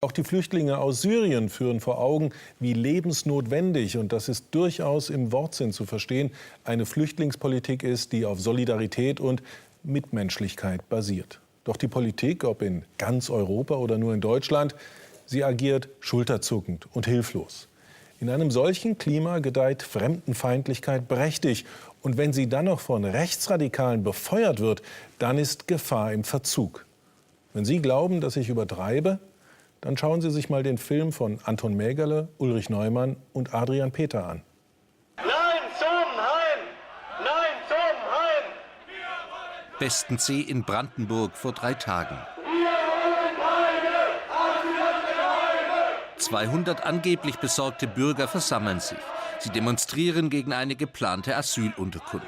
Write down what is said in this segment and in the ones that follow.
Auch die Flüchtlinge aus Syrien führen vor Augen, wie lebensnotwendig, und das ist durchaus im Wortsinn zu verstehen, eine Flüchtlingspolitik ist, die auf Solidarität und Mitmenschlichkeit basiert. Doch die Politik, ob in ganz Europa oder nur in Deutschland, sie agiert schulterzuckend und hilflos. In einem solchen Klima gedeiht Fremdenfeindlichkeit prächtig. Und wenn sie dann noch von Rechtsradikalen befeuert wird, dann ist Gefahr im Verzug. Wenn Sie glauben, dass ich übertreibe, dann schauen Sie sich mal den Film von Anton Mägerle, Ulrich Neumann und Adrian Peter an. Nein zum Heim! Nein zum Heim! Bestensee in Brandenburg vor 3 Tagen. 200 angeblich besorgte Bürger versammeln sich. Sie demonstrieren gegen eine geplante Asylunterkunft.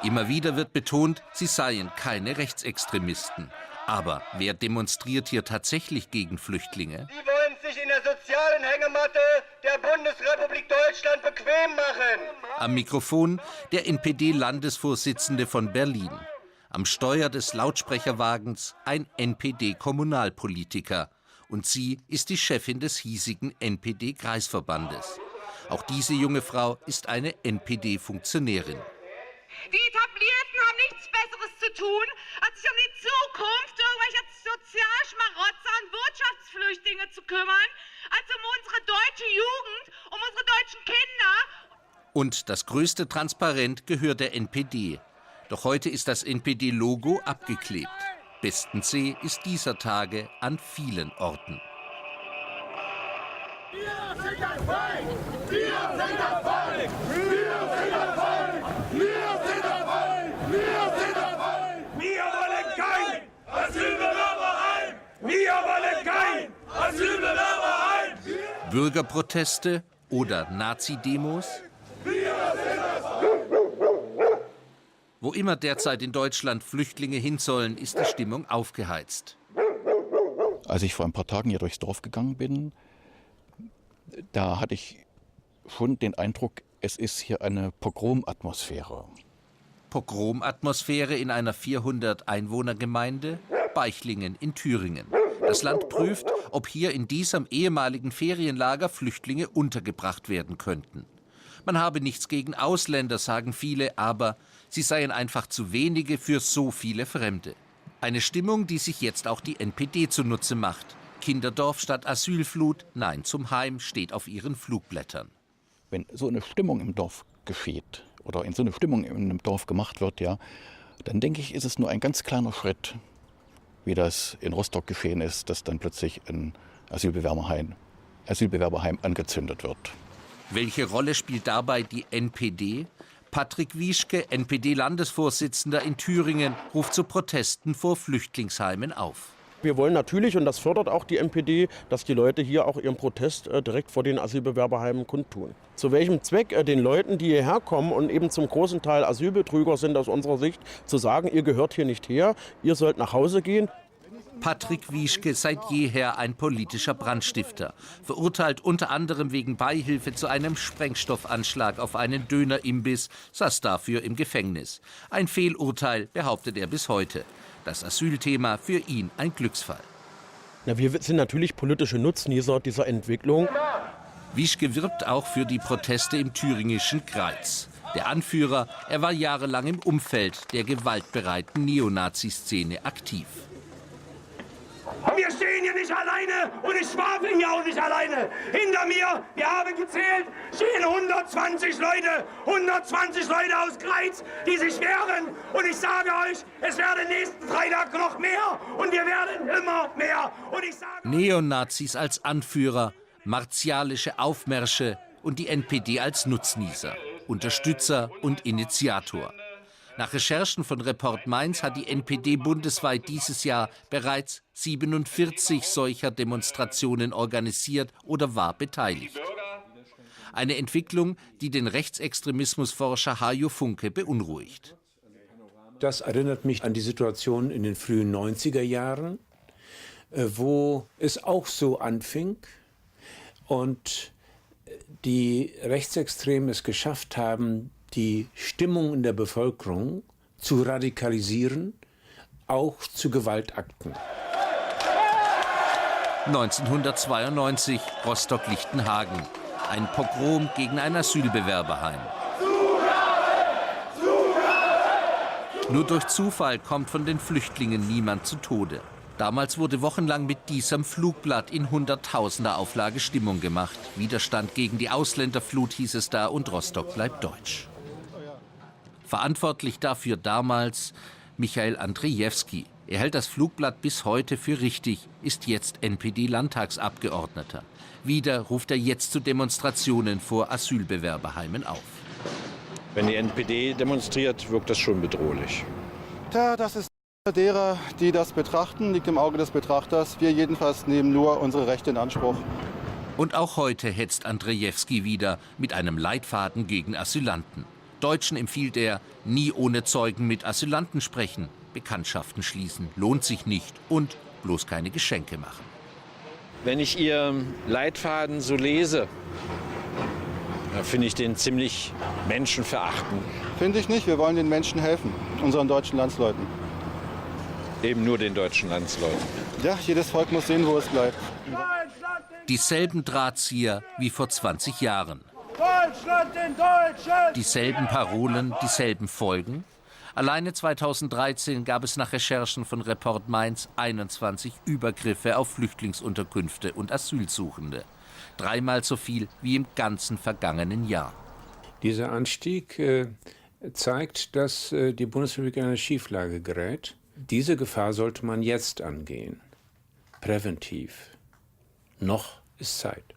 Immer wieder wird betont, sie seien keine Rechtsextremisten. Aber wer demonstriert hier tatsächlich gegen Flüchtlinge? Die wollen sich in der sozialen Hängematte der Bundesrepublik Deutschland bequem machen. Am Mikrofon der NPD-Landesvorsitzende von Berlin. Am Steuer des Lautsprecherwagens ein NPD-Kommunalpolitiker. Und sie ist die Chefin des hiesigen NPD-Kreisverbandes. Auch diese junge Frau ist eine NPD-Funktionärin. Die Etablierten haben nichts Besseres zu tun, als sich um die Zukunft irgendwelcher Sozialschmarotzer und Wirtschaftsflüchtlinge zu kümmern, als um unsere deutsche Jugend, um unsere deutschen Kinder. Und das größte Transparent gehört der NPD. Doch heute ist das NPD-Logo abgeklebt. Bestensee ist dieser Tage an vielen Orten. Wir sind das Volk! Wir sind das Volk! Wir sind das Volk! Wir sind das Volk! Wir sind das Volk! Wir wollen kein Asylbewerberheim! Wir wollen kein Asylbewerberheim! Bürgerproteste oder Nazi-Demos? Wo immer derzeit in Deutschland Flüchtlinge hin sollen, ist die Stimmung aufgeheizt. Als ich vor ein paar Tagen hier durchs Dorf gegangen bin, da hatte ich schon den Eindruck, es ist hier eine Pogromatmosphäre. Pogromatmosphäre in einer 400-Einwohner-Gemeinde? Beichlingen in Thüringen. Das Land prüft, ob hier in diesem ehemaligen Ferienlager Flüchtlinge untergebracht werden könnten. Man habe nichts gegen Ausländer, sagen viele, aber sie seien einfach zu wenige für so viele Fremde. Eine Stimmung, die sich jetzt auch die NPD zunutze macht. Kinderdorf statt Asylflut, Nein zum Heim steht auf ihren Flugblättern. Wenn so eine Stimmung im Dorf geschieht oder in so eine Stimmung in einem Dorf gemacht wird, ja, dann denke ich, ist es nur ein ganz kleiner Schritt, wie das in Rostock geschehen ist, dass dann plötzlich ein Asylbewerberheim angezündet wird. Welche Rolle spielt dabei die NPD? Patrick Wieschke, NPD-Landesvorsitzender in Thüringen, ruft zu Protesten vor Flüchtlingsheimen auf. Wir wollen natürlich, und das fördert auch die NPD, dass die Leute hier auch ihren Protest direkt vor den Asylbewerberheimen kundtun. Zu welchem Zweck den Leuten, die hierher kommen und eben zum großen Teil Asylbetrüger sind aus unserer Sicht, zu sagen, ihr gehört hier nicht her, ihr sollt nach Hause gehen. Patrick Wieschke seit jeher ein politischer Brandstifter, verurteilt unter anderem wegen Beihilfe zu einem Sprengstoffanschlag auf einen Dönerimbiss, saß dafür im Gefängnis. Ein Fehlurteil, behauptet er bis heute. Das Asylthema für ihn ein Glücksfall. Na, wir sind natürlich politische Nutznießer dieser Entwicklung. Wieschke wirbt auch für die Proteste im thüringischen Greiz. Der Anführer, er war jahrelang im Umfeld der gewaltbereiten Neonazi-Szene aktiv. Wir stehen hier nicht alleine und ich schlafe hier auch nicht alleine. Hinter mir, wir haben gezählt, stehen 120 Leute aus Greiz, die sich wehren. Und ich sage euch, es werden nächsten Freitag noch mehr und wir werden immer mehr. Und ich sage Neonazis als Anführer, martialische Aufmärsche und die NPD als Nutznießer, Unterstützer und Initiator. Nach Recherchen von Report Mainz hat die NPD bundesweit dieses Jahr bereits 47 solcher Demonstrationen organisiert oder war beteiligt. Eine Entwicklung, die den Rechtsextremismusforscher Hajo Funke beunruhigt. Das erinnert mich an die Situation in den frühen 90er Jahren, wo es auch so anfing und die Rechtsextremen es geschafft haben, die Stimmung in der Bevölkerung zu radikalisieren, auch zu Gewaltakten. 1992 Rostock-Lichtenhagen. Ein Pogrom gegen ein Asylbewerberheim. Nur durch Zufall kommt von den Flüchtlingen niemand zu Tode. Damals wurde wochenlang mit diesem Flugblatt in Hunderttausender Auflage Stimmung gemacht. Widerstand gegen die Ausländerflut hieß es da und Rostock bleibt deutsch. Verantwortlich dafür damals Michael Andrzejewski. Er hält das Flugblatt bis heute für richtig, ist jetzt NPD-Landtagsabgeordneter. Wieder ruft er jetzt zu Demonstrationen vor Asylbewerberheimen auf. Wenn die NPD demonstriert, wirkt das schon bedrohlich. Tja, das ist derer, die das betrachten, liegt im Auge des Betrachters. Wir jedenfalls nehmen nur unsere Rechte in Anspruch. Und auch heute hetzt Andrzejewski wieder mit einem Leitfaden gegen Asylanten. Deutschen empfiehlt er, nie ohne Zeugen mit Asylanten sprechen, Bekanntschaften schließen, lohnt sich nicht und bloß keine Geschenke machen. Wenn ich Ihr Leitfaden so lese, finde ich den ziemlich menschenverachtend. Finde ich nicht. Wir wollen den Menschen helfen, unseren deutschen Landsleuten. Eben nur den deutschen Landsleuten. Ja, jedes Volk muss sehen, wo es bleibt. Dieselben Drahtzieher wie vor 20 Jahren. Deutschland den Deutschen! Dieselben Parolen, dieselben Folgen. Alleine 2013 gab es nach Recherchen von Report Mainz 21 Übergriffe auf Flüchtlingsunterkünfte und Asylsuchende. 3-mal so viel wie im ganzen vergangenen Jahr. Dieser Anstieg zeigt, dass die Bundesrepublik in eine Schieflage gerät. Diese Gefahr sollte man jetzt angehen. Präventiv. Noch ist Zeit.